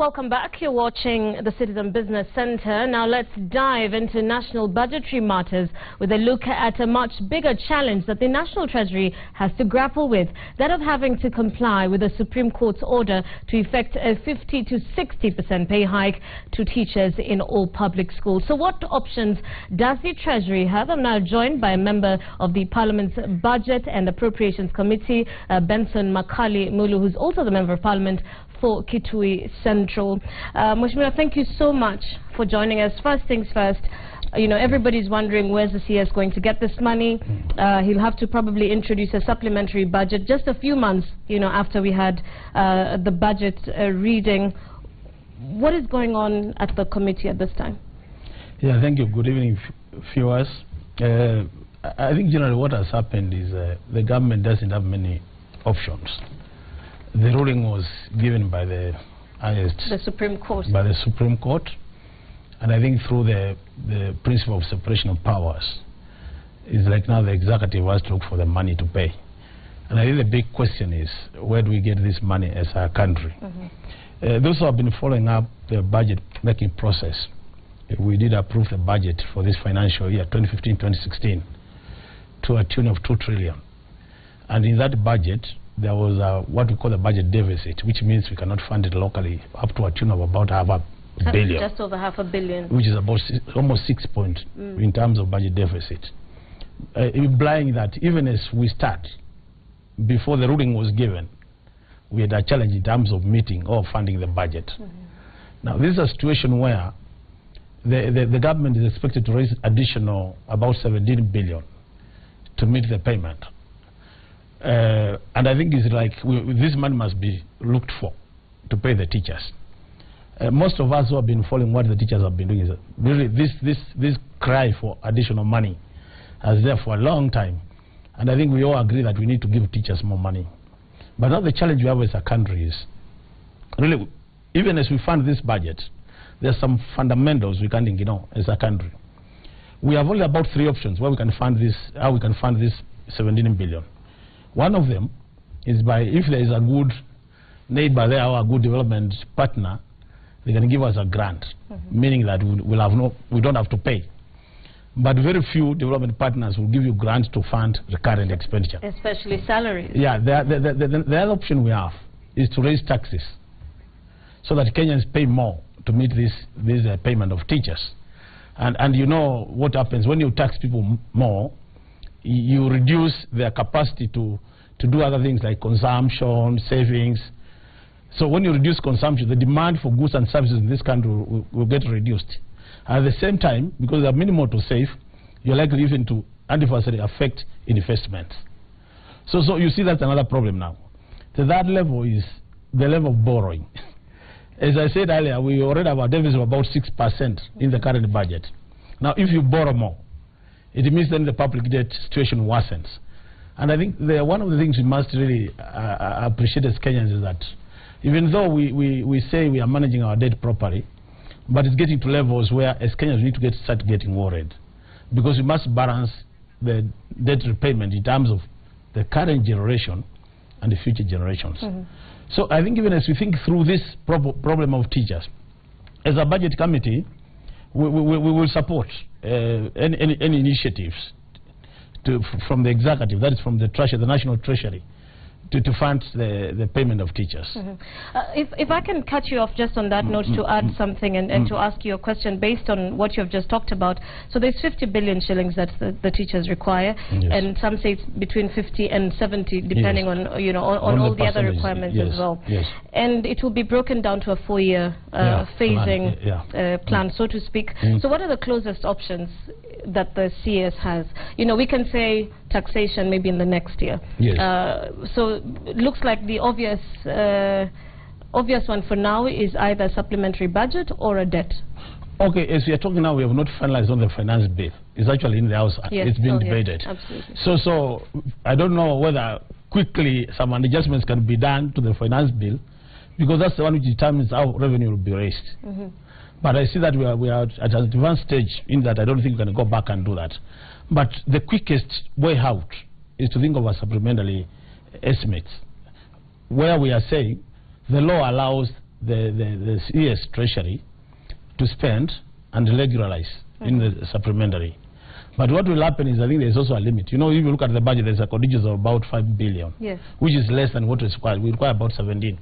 Welcome back. You're watching the Citizen Business Center. Now let's dive into national budgetary matters with a look at a much bigger challenge that the National Treasury has to grapple with, that of having to comply with the Supreme Court's order to effect a 50 to 60% pay hike to teachers in all public schools. So what options does the Treasury have? I'm now joined by a member of the Parliament's Budget and Appropriations Committee, Benson Makali Mulu, who's also the Member of Parliament for Kitui Central. Mheshimiwa, thank you so much for joining us. First things first, you know, everybody's wondering where's the CS going to get this money. He'll have to probably introduce a supplementary budget just a few months, you know, after we had the budget reading. What is going on at the committee at this time? Yeah, thank you. Good evening, viewers. I think generally what has happened is the government doesn't have many options. The ruling was given by the Supreme Court. By the Supreme Court, and I think through the principle of separation of powers, it's like now the executive has to look for the money to pay. And I think the big question is, where do we get this money as a country? Those who have been following up the budget making process, we did approve the budget for this financial year, 2015-2016, to a tune of 2 trillion. And in that budget, there was what we call a budget deficit, which means we cannot fund it locally, up to a tune of about $500 million. Just over $500 million. Which is about almost 6 points in terms of budget deficit. Implying that even as we start, before the ruling was given, we had a challenge in terms of meeting or funding the budget. Now, this is a situation where the government is expected to raise additional about 17 billion to meet the payment. And I think it's like this money must be looked for to pay the teachers. Most of us who have been following what the teachers have been doing is really this cry for additional money has there for a long time. And I think we all agree that we need to give teachers more money. But now the challenge we have as a country is, really, even as we fund this budget, there are some fundamentals we can't ignore as a country. We have only about 3 options where we can fund this, how we can fund this 17 billion. One of them is by, if there is a good neighbor there or a good development partner, they can give us a grant, meaning that we don't have to pay. But very few development partners will give you grants to fund the current expenditure. Especially salaries. Yeah, the other option we have is to raise taxes so that Kenyans pay more to meet this payment of teachers. And you know what happens when you tax people more, you reduce their capacity to do other things like consumption, savings. So when you reduce consumption, the demand for goods and services in this country will get reduced. At the same time, because there are many more to save, you're likely even to adversely affect investments. So you see that's another problem now. The third level is the level of borrowing. As I said earlier, we already have a deficit of about 6% in the current budget. Now, if you borrow more, it means then the public debt situation worsens. And I think one of the things we must really appreciate as Kenyans is that even though we say we are managing our debt properly, but it's getting to levels where as Kenyans we need to start getting worried. Because we must balance the debt repayment in terms of the current generation and the future generations. So I think even as we think through this problem of teachers, as a budget committee, we will support any initiatives from the executive, that is from the treasury, the National Treasury, to fund the payment of teachers. If I can cut you off just on that note to add something and to ask you a question based on what you have just talked about. So there's 50 billion shillings that the teachers require, and some say it's between 50 and 70 depending on, you know, on all the other requirements as well. And it will be broken down to a 4-year phasing plan, so to speak. So what are the closest options that the CS has? You know, we can say taxation maybe in the next year. So it looks like the obvious one for now is either a supplementary budget or a debt. Okay, as we are talking now, we have not finalized on the finance bill. It's actually in the House. It's being debated. Absolutely. So I don't know whether quickly some adjustments can be done to the finance bill, because that's the one which determines how revenue will be raised. But I see that we are at an advanced stage in that I don't think we can go back and do that. But the quickest way out is to think of a supplementary estimates, where we are saying the law allows the CS Treasury to spend and regularize in the supplementary. But what will happen is, I think there's also a limit. You know, if you look at the budget, there's a contingent of about 5 billion, which is less than what is required. We require about 17.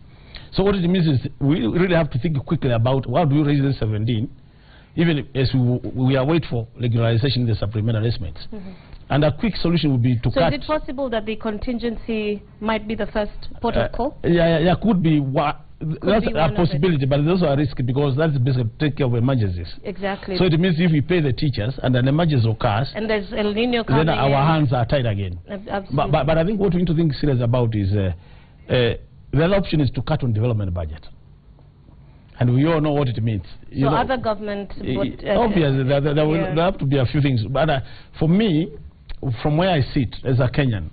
So what it means is we really have to think quickly about how do we raise the 17, even as we await for regularization in the supplementary estimates. And a quick solution would be to cut. So is it possible that the contingency might be the first port of call? Yeah, could be. That's a possibility, but there's also a risk because that's basically take care of emergencies. Exactly. So it means if we pay the teachers and an emergency occurs, and there's El Nino coming, then our hands are tied again. Absolutely. But I think what we need to think serious about is the other option is to cut on development budget. And we all know what it means. So other government... obviously, there will have to be a few things. But for me, from where I sit as a Kenyan,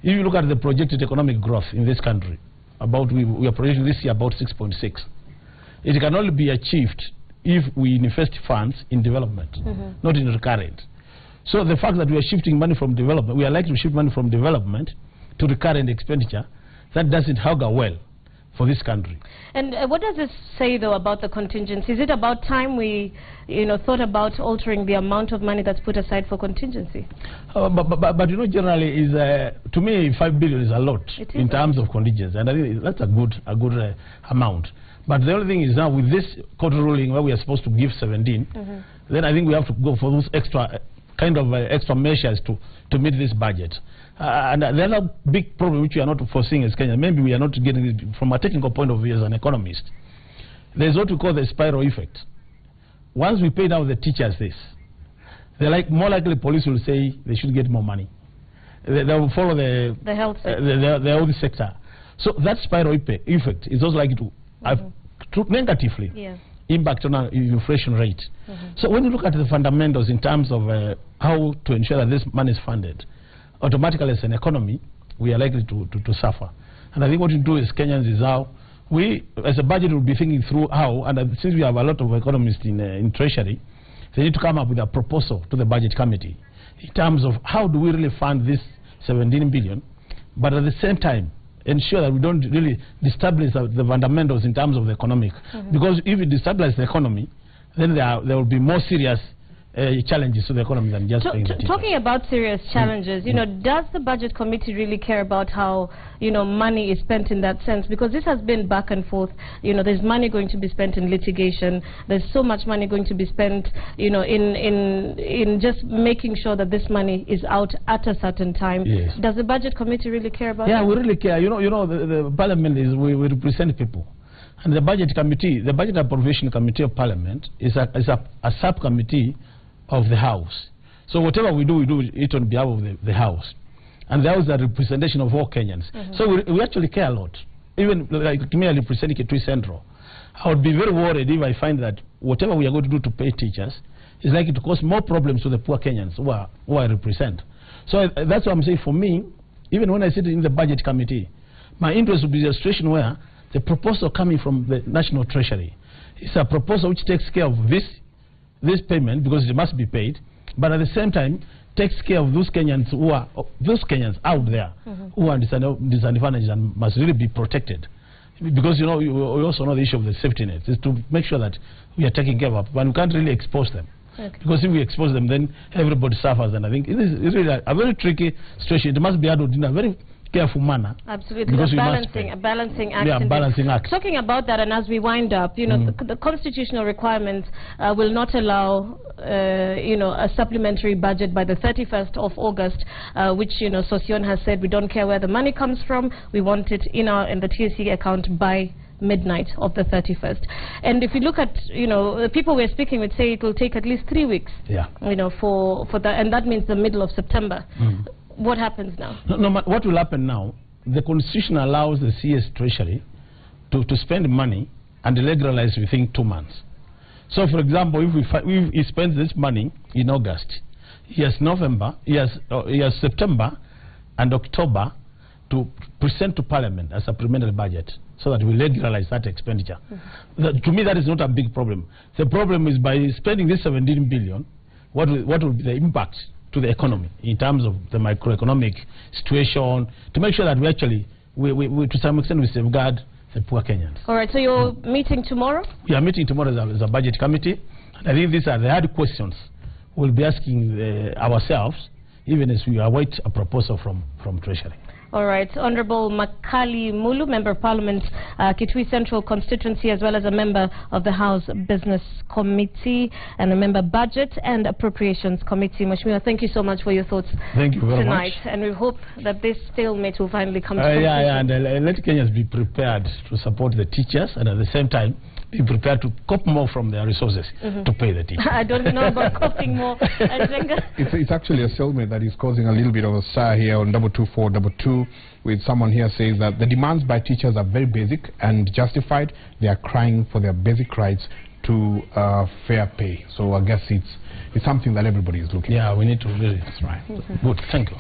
if you look at the projected economic growth in this country, we are projecting this year about 6.6. It can only be achieved if we invest funds in development, not in recurrent. So the fact that we are shifting money from development, we are likely to shift money from development to recurrent expenditure, that doesn't augur well for this country. And what does this say, though, about the contingency? Is it about time we, thought about altering the amount of money that's put aside for contingency? But generally, to me, 5 billion is a lot in terms of contingency, and I think that's a good amount. But the only thing is now with this court ruling where we are supposed to give 17, then I think we have to go for those extra extra measures to meet this budget. And the other big problem which we are not foreseeing as Kenya, maybe we are not getting it from a technical point of view as an economist, there's what we call the spiral effect. Once we pay now the teachers this, more likely police will say they should get more money. They will follow the health sector. The health sector. So that spiral effect is also likely to have negatively impact on our inflation rate. So when you look at the fundamentals in terms of how to ensure that this money is funded, automatically as an economy, we are likely to suffer. And I think what we do as Kenyans is how we, as a budget, will be thinking through how, and since we have a lot of economists in Treasury, they need to come up with a proposal to the budget committee in terms of how do we really fund this 17 billion, but at the same time, ensure that we don't really destabilize the fundamentals in terms of the economic. Because if we destabilize the economy, then there will be more serious challenges to the economy than just paying the teachers. Talking about serious challenges, does the budget committee really care about how, money is spent in that sense? Because this has been back and forth. There's money going to be spent in litigation. There's so much money going to be spent, in just making sure that this money is out at a certain time. Yes. Does the budget committee really care about that? Yeah, we really care. The parliament is, we represent people. And the budget committee, the budget appropriation committee of parliament is a subcommittee of the House. So whatever we do it on behalf of the House. And that was a representation of all Kenyans. So we actually care a lot. Even like me, I represent Kitui Central. I would be very worried if I find that whatever we are going to do to pay teachers is likely to cause more problems to the poor Kenyans who I represent. So that's what I'm saying. For me, even when I sit in the budget committee, my interest would be a situation where the proposal coming from the National Treasury is a proposal which takes care of this payment, because it must be paid, but at the same time takes care of those Kenyans out there who are disadvantaged and must really be protected. Because we also know the issue of the safety nets is to make sure that we are taking care of, but we can't really expose them. Because if we expose them, then everybody suffers, and I think it is really a very tricky situation. It must be handled in a very careful manner. Absolutely, a balancing act. Yeah, balancing act. Talking about that, and as we wind up, the constitutional requirements will not allow, a supplementary budget by the 31st of August, which Sosion has said we don't care where the money comes from. We want it in the TSC account by midnight of the 31st. And if you look at, the people we're speaking with say it will take at least 3 weeks. Yeah. For that, and that means the middle of September. What happens now? What will happen now, the Constitution allows the CS Treasury to spend money and regularize within 2 months. So, for example, if he spends this money in August, he has September and October to present to Parliament a supplementary budget so that we regularize that expenditure. To me, that is not a big problem. The problem is by spending this 17 billion, what will be the impact to the economy in terms of the macroeconomic situation, to make sure that we actually, to some extent, we safeguard the poor Kenyans. All right, so you're meeting tomorrow? We are meeting tomorrow as a budget committee. And I think these are the hard questions we'll be asking ourselves, even as we await a proposal from Treasury. All right. Honorable Makali Mulu, Member of Parliament, Kitui Central Constituency, as well as a member of the House Business Committee and a member Budget and Appropriations Committee. Mheshimiwa, thank you so much for your thoughts thank you very tonight. much. And we hope that this stalemate will finally come to conclusion. conclusion. And let Kenyans be prepared to support the teachers, and at the same time, be prepared to cop more from their resources to pay the teachers. I don't know about coping more. It's actually a stalemate that is causing a little bit of a stir here on 22422, with someone here says that the demands by teachers are very basic and justified. They are crying for their basic rights to fair pay. So I guess it's something that everybody is looking at. Yeah, we need to really. That's right. Good, thank you.